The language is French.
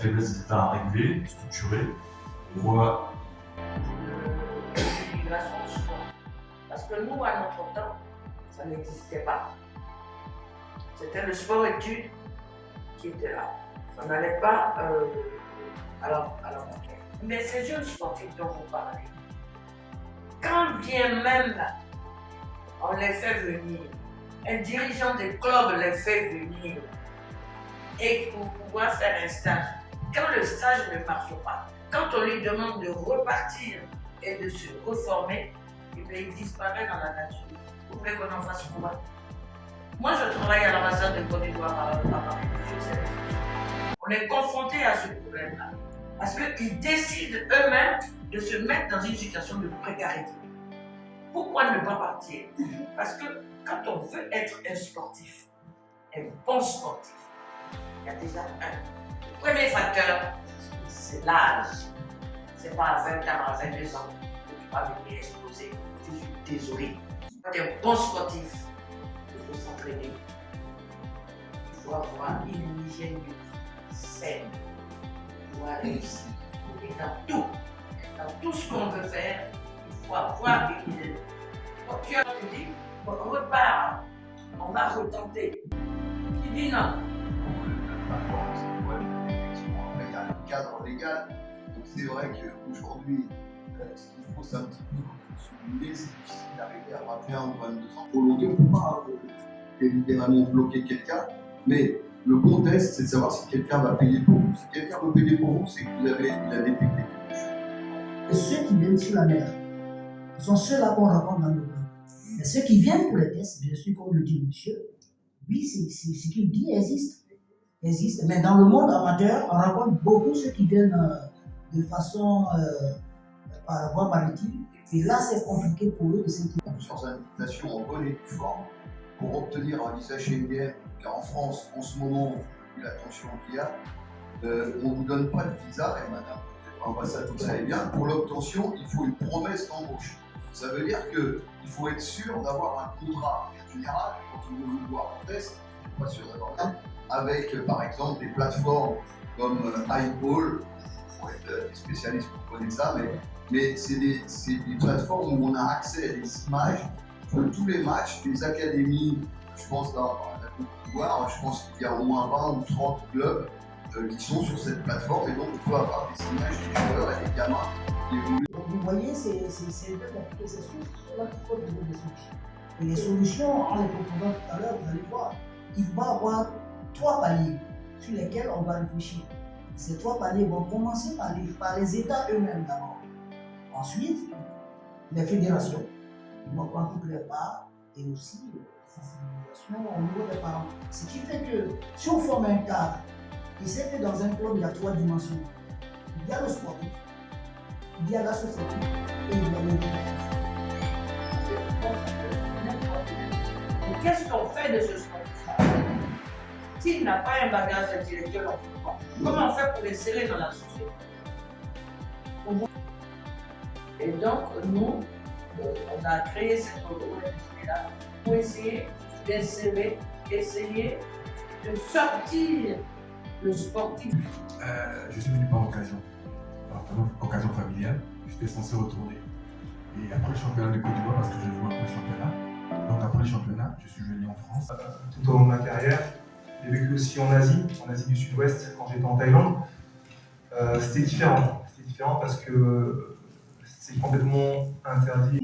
faiblesse est à réguler, structurer. On voit l'immigration au sport. Parce que nous, à notre temps, ça n'existait pas. C'était le sport-études qui était là. On n'allait pas à la montagne. Mais ces jeunes sportifs dont vous parlez, quand bien même on les fait venir, un dirigeant des clubs les fait venir, et pour pouvoir faire un stage, quand le stage ne marche pas, quand on lui demande de repartir et de se reformer, il disparaît dans la nature. Vous voulez qu'on en fasse quoi? Moi, je travaille à l'ambassade de Côte d'Ivoire à Paris. On est confronté à ce problème-là. Parce qu'ils décident eux-mêmes de se mettre dans une situation de précarité. Pourquoi ne pas partir? Parce que quand on veut être un sportif, un bon sportif, il y a déjà le premier facteur, c'est l'âge. C'est pas à 20 ans, à 22 ans que tu vas venir exploser. Je suis désolé. Quand tu es un bon sportif, il faut s'entraîner. Il faut avoir une hygiène de vie saine. Il faut réussir. Et dans tout ce qu'on veut faire, il faut avoir une idée. Donc tu as dit, on repart, on va retenter. Qui dit non? Il y a un cadre légal. Donc c'est vrai qu'aujourd'hui, ce qu'il faut, c'est un petit peu souligner, c'est difficile d'arriver à 21 ou 22 ans. Volonté, on ne peut pas délibérément bloquer quelqu'un, mais le contexte, c'est de savoir si quelqu'un va payer pour vous. Si quelqu'un veut payer pour vous, c'est que il a détecté quelque chose. Et ceux qui viennent sur la mer, ce sont ceux-là qu'on rencontre dans le club. Mais ceux qui viennent pour les tests, bien sûr, comme le dit monsieur, oui, c'est ce qu'il dit existe. Mais dans le monde amateur, on rencontre beaucoup ceux qui viennent de façon par la voie maritime. Et là, c'est compliqué pour eux de s'intégrer. Sans invitation en bonne et due forme pour obtenir un visa Schengen, car en France, en ce moment, vu la tension qu'il y a, on ne vous donne pas de visa, et madame, l'ambassade, vous savez bien, pour l'obtention, il faut une promesse d'embauche. Ça veut dire qu'il faut être sûr d'avoir un contrat général, quand on veut vous voir en test, je ne suis pas sûr d'avoir un, avec par exemple des plateformes comme iBall, pour être des spécialistes pour connaître ça, mais c'est des plateformes où on a accès à des images de tous les matchs, des académies, je pense là, à la Côte d'Ivoire, je pense qu'il y a au moins 20 ou 30 clubs qui sont sur cette plateforme, et donc on peut avoir des images des joueurs et des gamins qui évoluent. Donc vous voyez, c'est un peu compliqué, c'est sûr qu'il faut trouver des solutions. Et les solutions, en les proposant tout à l'heure, vous allez voir, il va y avoir 3 paliers sur lesquels on va réfléchir. Ces 3 paliers vont commencer par les États eux-mêmes d'abord. Ensuite, les fédérations, ils vont prendre toutes les parts, et aussi sensibilisation au niveau des parents. Ce qui fait que si on forme un cadre, il sait que dans un club, il y a 3 dimensions. Il y a le sportif, il y a l'associatif et il y a l'éducatif. Et qu'est-ce qu'on fait de ce sportif-là? S'il n'a pas un bagage intellectuel, on fait quoi? Comment on fait pour l'insérer dans la société? Et donc, nous, on a créé cette organisation-là pour essayer d'insérer, essayer de sortir le sportif. Je suis venu par occasion, occasion familiale. J'étais censé retourner. Et après le championnat de Côte d'Ivoire, parce que je joue après le championnat, donc après le championnat, je suis venu en France. Tout au long de ma carrière, j'ai vécu aussi en Asie du Sud-Ouest, quand j'étais en Thaïlande. C'était différent parce que c'est complètement interdit.